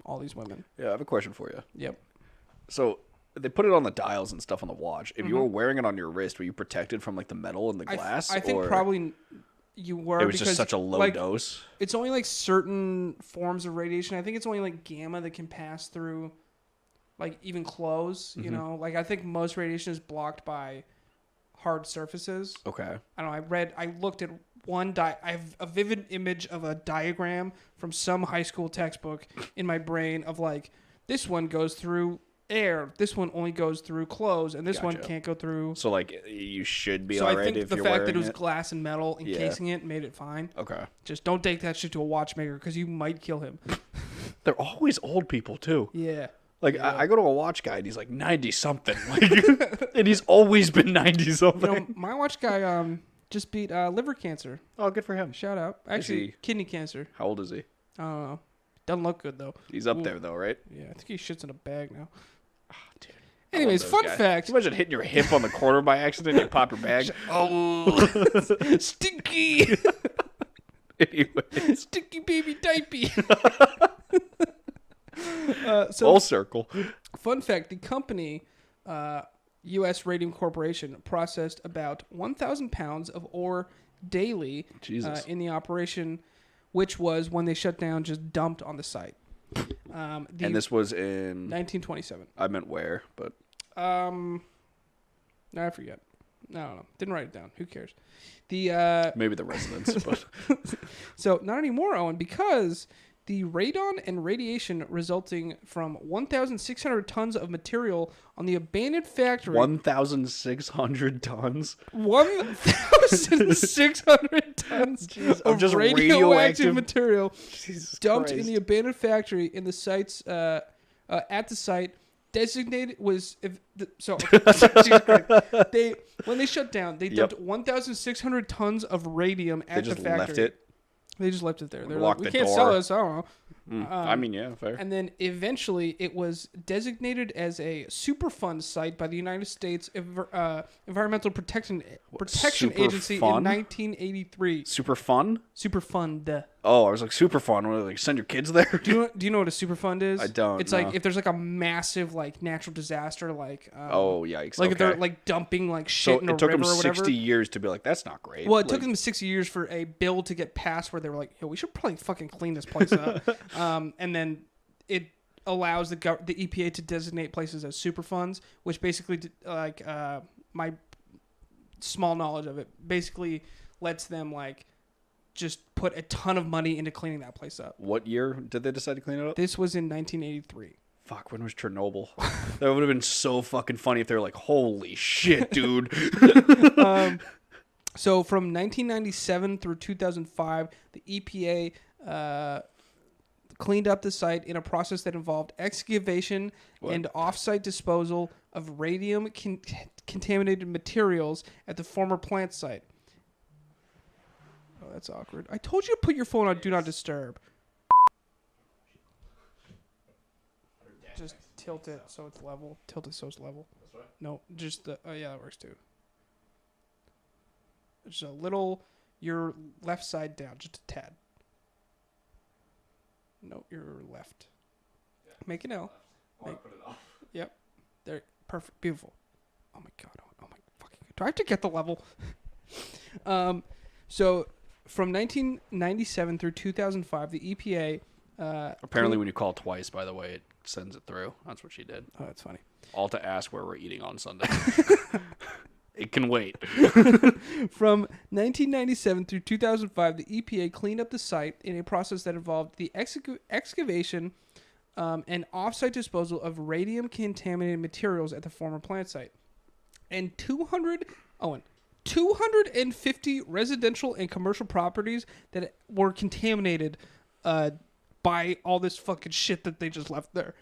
all these women. Yeah, I have a question for you. Yep. So they put it on the dials and stuff on the watch. If you were wearing it on your wrist, were you protected from like the metal and the glass? I think probably you were. It was just such a low dose. It's only like certain forms of radiation. I think it's only like gamma that can pass through, like even clothes. You know, like I think most radiation is blocked by hard surfaces. Okay. I don't know. I looked at I have a vivid image of a diagram from some high school textbook in my brain of like, this one goes through air, this one only goes through clothes, and this one can't go through. So like you should be so alright I think if the you're fact that wearing it was glass and metal encasing it made it fine. Okay. Just don't take that shit to a watchmaker because you might kill him. They're always old people too. Yeah. Like I go to a watch guy and he's like 90 something, like, and he's always been 90 something. You know, my watch guy just beat liver cancer. Oh, good for him. Shout out. Actually, kidney cancer. How old is he? I don't know. Doesn't look good though. He's up there though, right? Yeah, I think he shits in a bag now. Oh, dude. Anyways, fun fact. Can you imagine hitting your hip on the corner by accident and you pop your bag? Oh, stinky. Anyway. Stinky baby diaper. Full circle. Fun fact, the company, U.S. Radium Corporation, processed about 1,000 pounds of ore daily in the operation, which was, when they shut down, just dumped on the site. And this was in 1927. I meant where, but no, I forget. I don't know. Didn't write it down. Who cares? The maybe the residents, but so not anymore, Owen, because the radon and radiation resulting from 1,600 tons of material on the abandoned factory. 1,600 tons. 1,600 tons of just radioactive material dumped in the abandoned factory in the sites at the site. Designated was when they shut down, they dumped 1,600 tons of radium at the factory. Left it. They just left it there. They're Locked like, we the can't door. sell this. I don't know. I mean, yeah, fair. And then eventually it was designated as a Superfund site by the United States Environmental Protection Agency in 1983. Super fun? Superfund. Oh, I was like, super fun. Like, send your kids there? Do you know what a Superfund is? I don't. It's like if there's like a massive like natural disaster, like oh yikes! like if okay. they're like dumping like shit in a river or whatever. It took them 60 years to be like, that's not great. Well, it took them 60 years for a bill to get passed where they were like, yo, we should probably fucking clean this place up. And then it allows the EPA to designate places as Superfunds, which basically, like, my small knowledge of it, basically lets them, like, just put a ton of money into cleaning that place up. What year did they decide to clean it up? This was in 1983. Fuck, when was Chernobyl? That would have been so fucking funny if they were like, holy shit, dude. So from 1997 through 2005, the EPA cleaned up the site in a process that involved excavation and off-site disposal of radium contaminated materials at the former plant site. Oh, that's awkward. I told you to put your phone on Do Not Disturb. Just tilt it so it's level. Tilt it so it's level. That's right. No, just the... Oh, yeah, that works too. Just a little... Your left side down, just a tad. No, your left. Yeah. Make an L. Put it off. Yep. There. Perfect. Beautiful. Oh my god. Oh my fucking god. Do I have to get the level? So from 1997 through 2005, the EPA... Apparently when you call twice, by the way, it sends it through. That's what she did. Oh, that's funny. All to ask where we're eating on Sunday. It can wait. From 1997 through 2005, the EPA cleaned up the site in a process that involved the excavation and off-site disposal of radium-contaminated materials at the former plant site. And 250 residential and commercial properties that were contaminated by all this fucking shit that they just left there.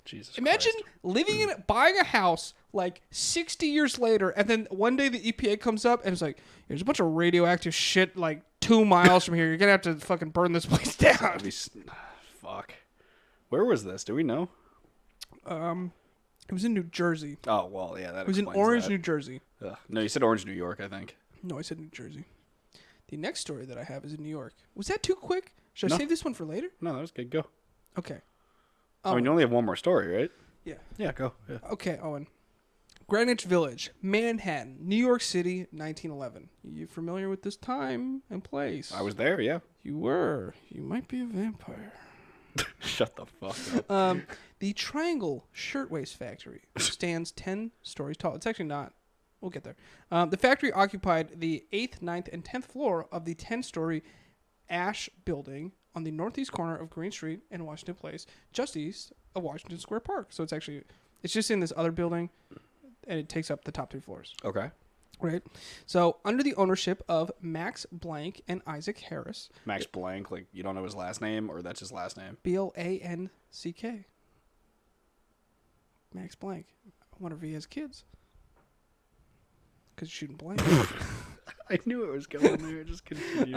Jesus Imagine Christ. living in it, buying a house like 60 years later, and then one day the EPA comes up and it's like, there's a bunch of radioactive shit like 2 miles from here. You're gonna have to fucking burn this place down. Fuck. Where was this? Do we know? It was in New Jersey. Oh well, yeah, that. It was in Orange, New Jersey. Ugh. No, you said Orange, New York, I think. No, I said New Jersey. The next story that I have is in New York. Was that too quick? Should I No. save this one for later? No, that was good. Go. Okay. I mean, you only have one more story, right? Yeah. Yeah, go. Yeah. Okay, Owen. Greenwich Village, Manhattan, New York City, 1911. You familiar with this time and place? I was there. Yeah. You were. You might be a vampire. Shut the fuck up. The Triangle Shirtwaist Factory stands 10 stories tall. It's actually not. We'll get there. The factory occupied the 8th, 9th, and 10th floor of the 10-story Ash Building on the northeast corner of Green Street and Washington Place, just east of Washington Square Park. So it's just in this other building, and it takes up the top 3 floors. Okay. Right? So under the ownership of Max Blank and Isaac Harris. Max Blank, like you don't know his last name, or that's his last name? Blanck. Max Blank. I wonder if he has kids. Because he's shooting blank. I knew it was going there. Just continue.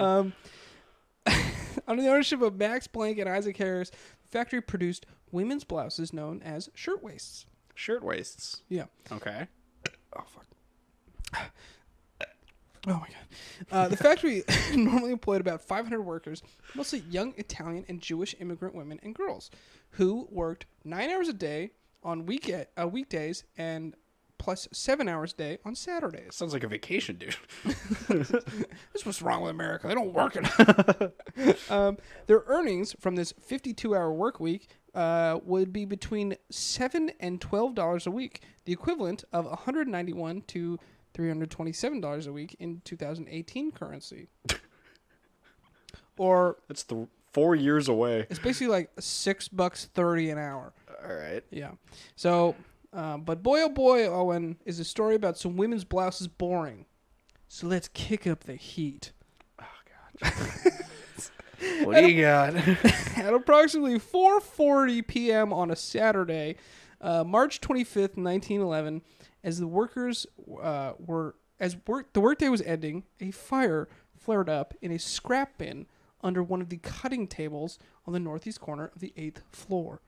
Under the ownership of Max Blank and Isaac Harris, the factory produced women's blouses known as shirtwaists. Shirtwaists. Yeah. Okay. Oh, fuck. Oh, my God. The factory normally employed about 500 workers, mostly young Italian and Jewish immigrant women and girls, who worked 9 hours a day on weekdays and plus 7 hours a day on Saturdays. Sounds like a vacation, dude. This was wrong with America. They don't work enough. Their earnings from this 52-hour work week would be between $7 and $12 a week, the equivalent of $191 to $327 a week in 2018 currency. Or That's 4 years away. it's basically like $6.30 an hour. All right. Yeah. So, but boy, oh boy, Owen, is a story about some women's blouses boring. So let's kick up the heat. Oh God. What do you got? At approximately 4:40 p.m. on a Saturday, March 25th, 1911, as the workers the workday was ending, a fire flared up in a scrap bin under one of the cutting tables on the northeast corner of the 8th floor.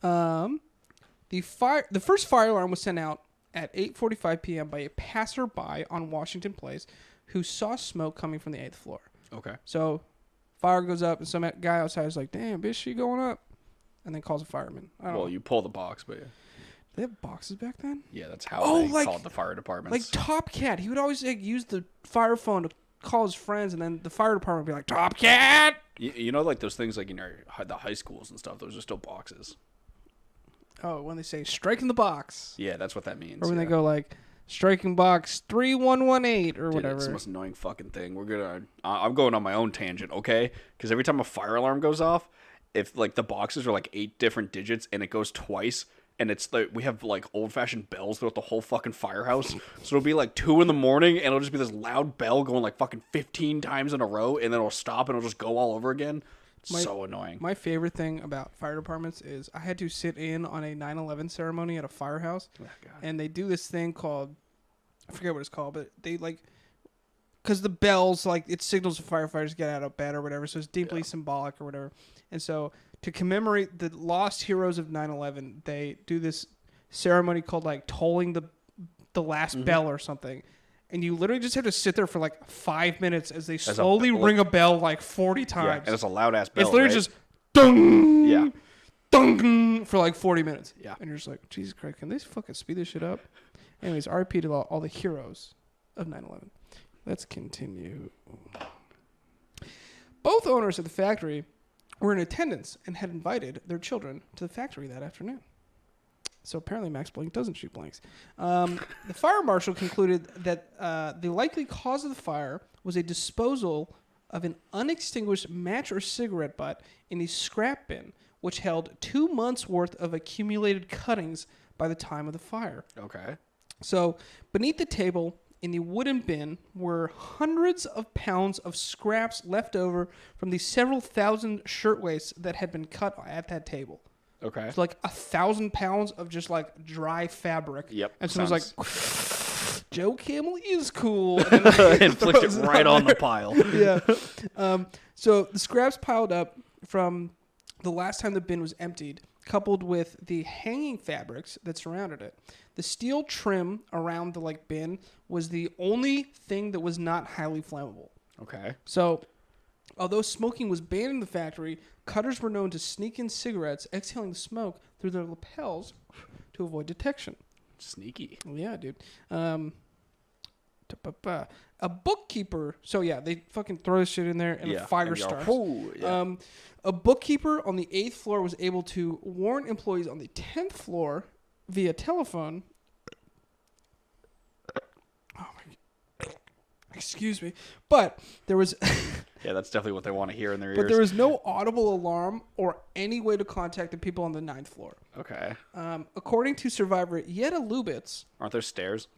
The first fire alarm was sent out at 8:45 p.m. by a passerby on Washington Place who saw smoke coming from the 8th floor. Okay. So, fire goes up, and some guy outside is like, "Damn, bitch, she going up," and then calls a fireman. I don't know. You pull the box, but yeah. They have boxes back then? Yeah, that's how they called the fire departments. Like Top Cat. He would always use the fire phone to call his friends, and then the fire department would be like, "Top Cat!" You know, like those things like in the high schools and stuff, those are still boxes. Oh, when they say striking the box. Yeah, that's what that means. Or when they go like, striking box 3118 or Dude, whatever. it's the most annoying fucking thing. I'm going on my own tangent, okay? Because every time a fire alarm goes off, if like the boxes are like 8 different digits and it goes twice, and it's like we have like old-fashioned bells throughout the whole fucking firehouse, so it'll be like 2 a.m. and it'll just be this loud bell going like fucking 15 times in a row, and then it'll stop and it'll just go all over again. So annoying. My favorite thing about fire departments is I had to sit in on a 9/11 ceremony at a firehouse, Oh, God. and they do this thing called, I forget what it's called, but they like because the bells, like, it signals the firefighters to get out of bed or whatever, so it's deeply symbolic or whatever. And so to commemorate the lost heroes of 9/11, they do this ceremony called, like, tolling the last bell or something. And you literally just have to sit there for, like, 5 minutes as they slowly ring a bell, like, 40 times. Yeah, and it's a loud-ass bell, It's literally right? just, dung, Yeah. dung, for, like, 40 minutes. Yeah. And you're just like, Jesus Christ, can they fucking speed this shit up? Anyways, RIP to all the heroes of 9/11. Let's continue. Both owners of the factory were in attendance and had invited their children to the factory that afternoon. So apparently Max Planck doesn't shoot blanks. The fire marshal concluded that the likely cause of the fire was a disposal of an unextinguished match or cigarette butt in a scrap bin, which held 2 months' worth of accumulated cuttings by the time of the fire. Okay. So beneath the table in the wooden bin were hundreds of pounds of scraps left over from the several thousand shirtwaists that had been cut at that table. Okay. It's like 1,000 pounds of just like dry fabric. Yep. And someone's like, Joe Camel is cool. And, and flicked it right on the pile. Yeah. So the scraps piled up from the last time the bin was emptied, coupled with the hanging fabrics that surrounded it. The steel trim around the like bin was the only thing that was not highly flammable. Okay. So, although smoking was banned in the factory, cutters were known to sneak in cigarettes, exhaling the smoke through their lapels to avoid detection. Sneaky. Yeah, dude. A bookkeeper. So yeah, they fucking throw this shit in there and a fire starts. A bookkeeper on the 8th floor was able to warn employees on the 10th floor via telephone. Oh my! Excuse me, but there was. Yeah, that's definitely what they want to hear in their ears. But there was no audible alarm or any way to contact the people on the 9th floor. Okay. According to survivor Yetta Lubitz, Aren't there stairs?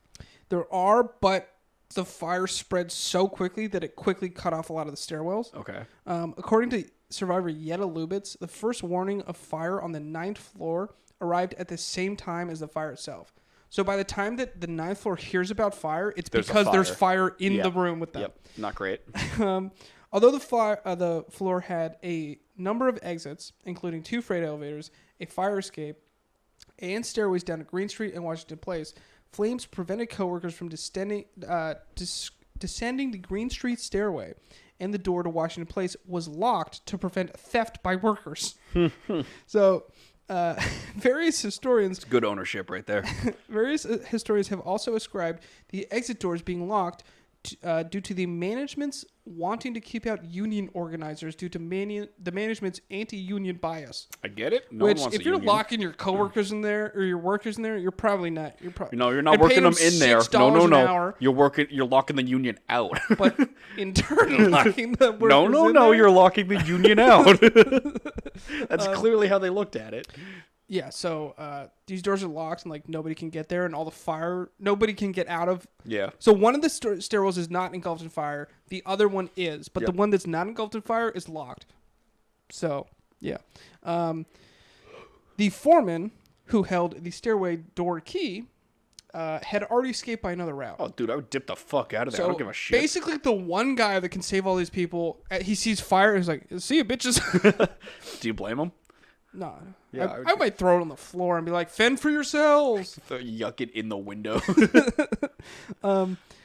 there are, but the fire spread so quickly that it quickly cut off a lot of the stairwells. Okay. According to survivor Yetta Lubitz, the first warning of fire on the 9th floor arrived at the same time as the fire itself. So by the time that the 9th floor hears about fire, it's because there's fire in the room with them. Yep. Not great. Although the floor had a number of exits, including 2 freight elevators, a fire escape, and stairways down to Green Street and Washington Place, flames prevented coworkers from descending the Green Street stairway, and the door to Washington Place was locked to prevent theft by workers. So, various historians... It's good ownership right there. Various historians have also ascribed the exit doors being locked due to the management's wanting to keep out union organizers due to the management's anti-union bias. I get it. Which, if you're locking your coworkers in there or your workers in there, you're probably not. No, you're not working them in there. No. $6 You're locking the union out. But in turn, locking the workers in there. You're locking the union out. That's clearly how they looked at it. Yeah, so these doors are locked and like nobody can get there, and all the fire nobody can get out of. Yeah. So one of the stairwells is not engulfed in fire. The other one is, but the one that's not engulfed in fire is locked. So yeah, the foreman who held the stairway door key had already escaped by another route. Oh, dude, I would dip the fuck out of there. So I don't give a shit. basically, the one guy that can save all these people, he sees fire and he's like, "See you, bitches." Do you blame him? No. Yeah, I might throw it on the floor and be like, fend for yourselves. Yuck it in the window.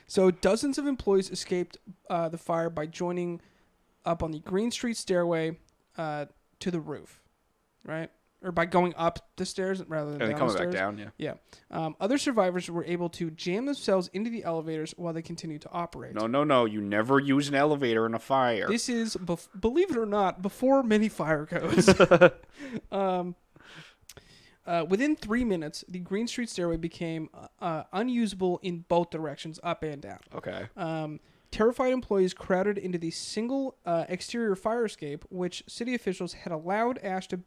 So dozens of employees escaped the fire by joining up on the Green Street stairway to the roof, right? Or by going up the stairs rather than down coming the stairs. back down, yeah. Yeah. Other survivors were able to jam themselves into the elevators while they continued to operate. No. You never use an elevator in a fire. This is, believe it or not, before many fire codes. Within 3 minutes, the Green Street stairway became unusable in both directions, up and down. Okay. Terrified employees crowded into the single exterior fire escape, which city officials had allowed Ash to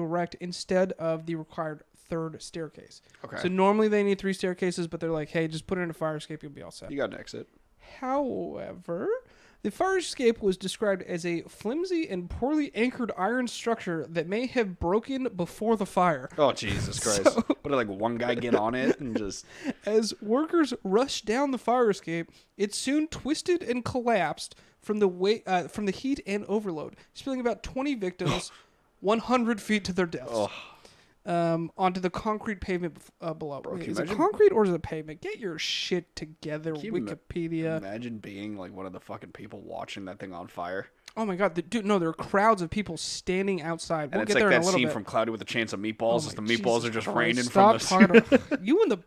erect instead of the required 3rd staircase. Okay. So normally they need 3 staircases, but they're like, hey, just put it in a fire escape, you'll be all set. You got an exit. However, the fire escape was described as a flimsy and poorly anchored iron structure that may have broken before the fire. Oh, Jesus Christ. What What did like one guy get on it and just? As workers rushed down the fire escape, it soon twisted and collapsed from the heat and overload, spilling about 20 victims 100 feet to their deaths. Onto the concrete pavement below. Bro, Wait, is it concrete or is it pavement? Get your shit together, Wikipedia. Imagine being like one of the fucking people watching that thing on fire. Oh my god, dude! No, there are crowds of people standing outside. We'll And it's get like there in that a little scene bit. from Cloudy with a Chance of Meatballs. Oh As the my meatballs Jesus are just Christ, raining stop from the. talking about you and the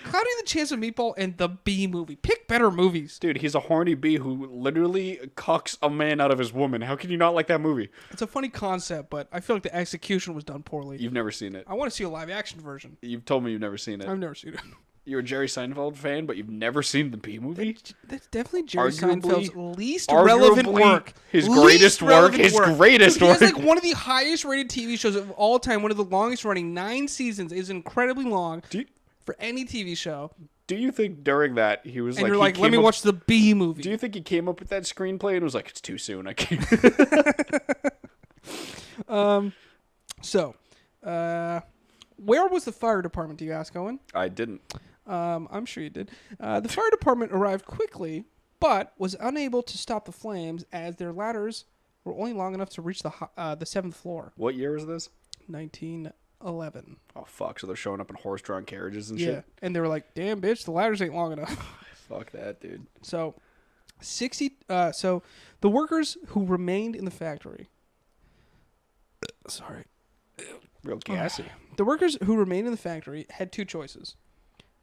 Cloudy with the Chance of Meatball and the Bee Movie. Pick better movies. Dude, he's a horny bee who literally cucks a man out of his woman. How can you not like that movie? It's a funny concept, but I feel like the execution was done poorly. You've never seen it. I want to see a live action version. You've told me you've never seen it. I've never seen it. You're a Jerry Seinfeld fan, but you've never seen the Bee Movie? That's definitely Jerry Arguably- Seinfeld's least relevant work. His Least greatest work. relevant His work. greatest He has work. like one of the highest rated TV shows of all time, one of the longest running, 9 seasons. Is incredibly long for any TV show. Do you think during that he was And like, you're he like, let came me up- watch the Bee Movie. Do you think he came up with that screenplay and was like, it's too soon, I can't? Where was the fire department, do you ask, Owen? I didn't. I'm sure you did. The fire department arrived quickly, but was unable to stop the flames as their ladders were only long enough to reach the 7th floor. What year was this? 1911. Oh, fuck. So they're showing up in horse-drawn carriages and Yeah, shit? and they were like, "Damn, bitch, the ladders ain't long enough." Fuck that, dude. So, So the workers who remained in the factory. Sorry. Real gassy. The workers who remained in the factory had 2 choices: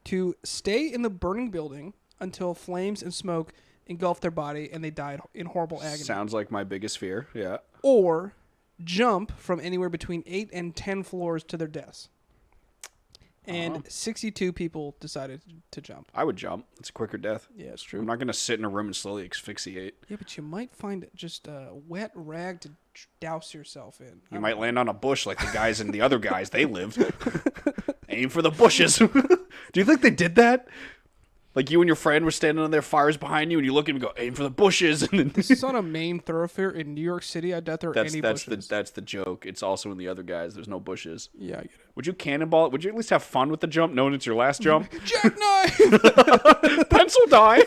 to stay in the burning building until flames and smoke engulfed their body and they died in horrible agony, Sounds like my biggest fear, yeah. or jump from anywhere between 8 and 10 floors to their deaths. And 62 people decided to jump. I would jump. It's a quicker death. Yeah, it's true. I'm not going to sit in a room and slowly asphyxiate. Yeah, but you might find just a wet rag to douse yourself in. You might land on a bush like the guys and the other guys. They lived. Aim for the bushes. Do you think they did that? Like you and your friend were standing on their fires behind you, and you look at him and go, aim for the bushes. And then This is on a main thoroughfare in New York City. I doubt there are any bushes. That's the joke. It's also in the other guys. There's no bushes. Yeah, I get it. Would you cannonball it? Would you at least have fun with the jump, knowing it's your last jump? Jackknife! Pencil dive.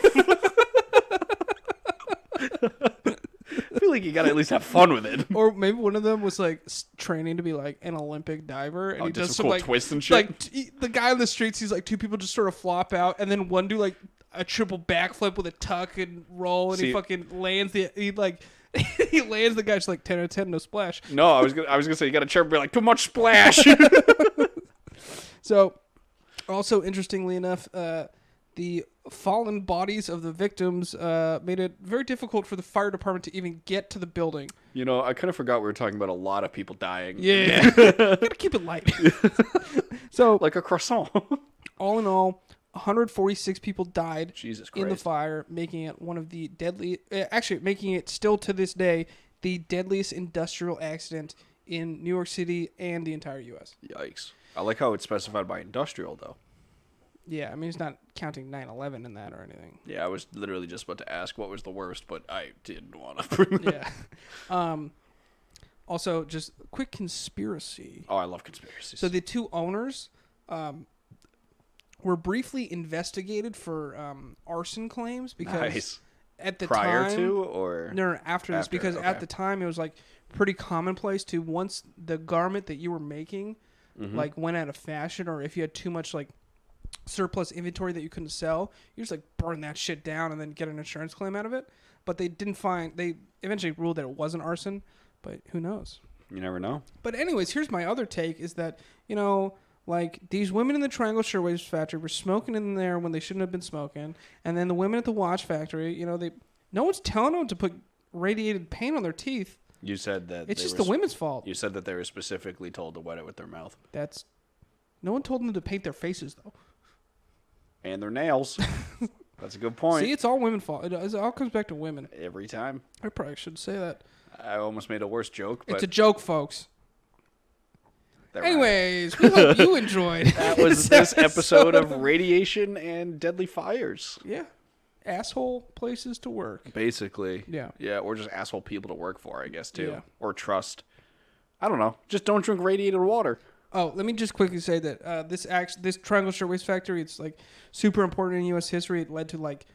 I feel like you gotta at least have fun with it. Or maybe one of them was like training to be like an Olympic diver, and he did does some some cool like twists and shit? Like the guy on the street sees like 2 people just sort of flop out, and then one do like a triple backflip with a tuck and roll, and he fucking lands he lands the guy just like 10 out of 10, no splash. No, I was gonna say you gotta chirp and be like, too much splash. So, also interestingly enough, the fallen bodies of the victims made it very difficult for the fire department to even get to the building. You know, I kind of forgot we were talking about a lot of people dying. Yeah, gotta keep it light. So, Like a croissant. all in all, 146 people died Jesus in the Christ. fire, making it one of the deadly. Actually, making it still to this day the deadliest industrial accident in New York City and the entire U.S. Yikes. I like how it's specified by industrial, though. Yeah, I mean, it's not counting 9/11 in that or anything. Yeah, I was literally just about to ask what was the worst, but I didn't want to bring that. Yeah. Also, just quick conspiracy. Oh, I love conspiracies. So the 2 owners were briefly investigated for arson claims because nice. at the Prior time, to or no, after this, because okay. at the time it was like pretty commonplace to, once the garment that you were making like went out of fashion, or if you had too much like surplus inventory that you couldn't sell, you just like burn that shit down and then get an insurance claim out of it. But they eventually ruled that it wasn't arson, but who knows? You never know. But anyways, here's my other take is that, you know, like these women in the Triangle Shirtwaist factory were smoking in there when they shouldn't have been smoking, and then the women at the watch factory, you know, no one's telling them to put radiated paint on their teeth. You said that It's just the women's fault. You said that they were specifically told to wet it with their mouth No one told them to paint their faces though. and their nails. That's a good point. See, it's all women's fault. It all comes back to women. Every time. I probably shouldn't say that. I almost made a worse joke, but It's a joke, folks. they're right. Anyways, we hope you enjoyed. That was this episode of Radiation and Deadly Fires. Yeah. Asshole places to work. Basically. Yeah. Yeah, or just asshole people to work for, I guess, too. Yeah. Or trust. I don't know. Just don't drink radiated water. Oh, let me just quickly say that this Triangle Shirtwaist Factory, it's like super important in U.S. history. It led to like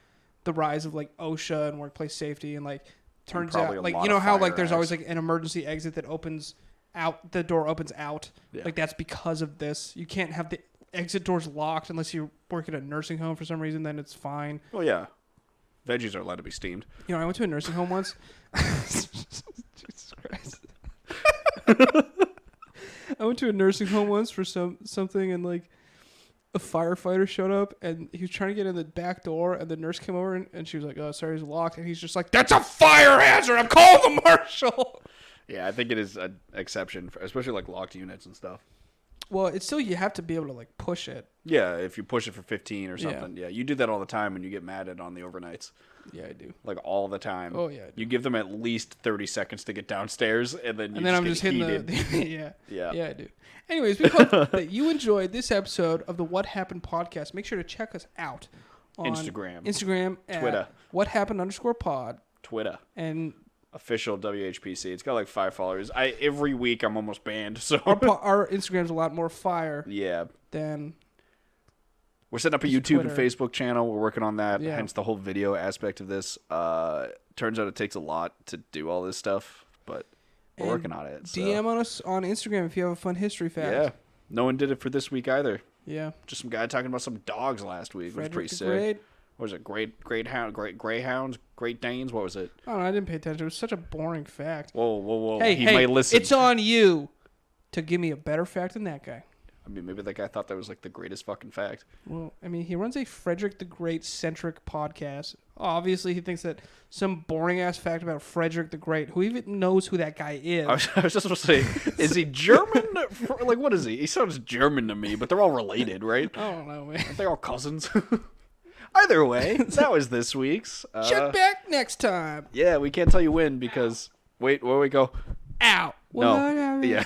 the rise of like OSHA and workplace safety, and like turns probably out a like lot you know of how fire like there's always acts. like an emergency exit that opens out, the door opens out. Yeah. Like that's because of this. You can't have the exit doors locked unless you work at a nursing home for some reason. Then it's fine. Well, yeah. Veggies are allowed to be steamed. You know, I went to a nursing home once. Jesus Christ. I went to a nursing home once for something, and like a firefighter showed up, and he was trying to get in the back door, and the nurse came over, and she was like, "Oh, sorry, it's locked." And he's just like, "That's a fire hazard. I'm calling the marshal." Yeah, I think it is an exception, for, especially like locked units and stuff. Well, it's still, you have to be able to like push it. Yeah, if you push it for 15 or something. Yeah, you do that all the time when you get mad at on the overnights. Yeah, I do. Like all the time. Oh yeah. You give them at least 30 seconds to get downstairs, and then I'm get just hitting heated. yeah. Yeah. I do. Anyways, we hope that you enjoyed this episode of the What Happened podcast. Make sure to check us out on Instagram, at Twitter. What Happened _pod, Twitter. and Official WHPC. It's got like 5 followers. Every week I'm almost banned. So our Instagram's a lot more fire yeah. than We're setting up a just YouTube Twitter. and Facebook channel. We're working on that. Yeah. Hence the whole video aspect of this. Turns out it takes a lot to do all this stuff, but we're And working on it. So. DM on us on Instagram if you have a fun history fact. Yeah. No one did it for this week either. Yeah. Just some guy talking about some dogs last week. It was pretty Frederick the sick. Great. What was it? Great Greyhounds? Great Danes? What was it? I don't know. I didn't pay attention. It was such a boring fact. Whoa. Hey, He might listen. it's on you to give me a better fact than that guy. I mean, maybe that guy thought that was like the greatest fucking fact. Well, I mean, he runs a Frederick the Great centric podcast. Obviously, he thinks that some boring ass fact about Frederick the Great, who even knows who that guy is. I was just supposed to say, is he German? Like, what is he? He sounds German to me, but they're all related, right? I don't know, man. Aren't they all cousins? Either way, that was this week's. Check back next time. Yeah, we can't tell you when because... Wait, where we go? Out. No. Yeah.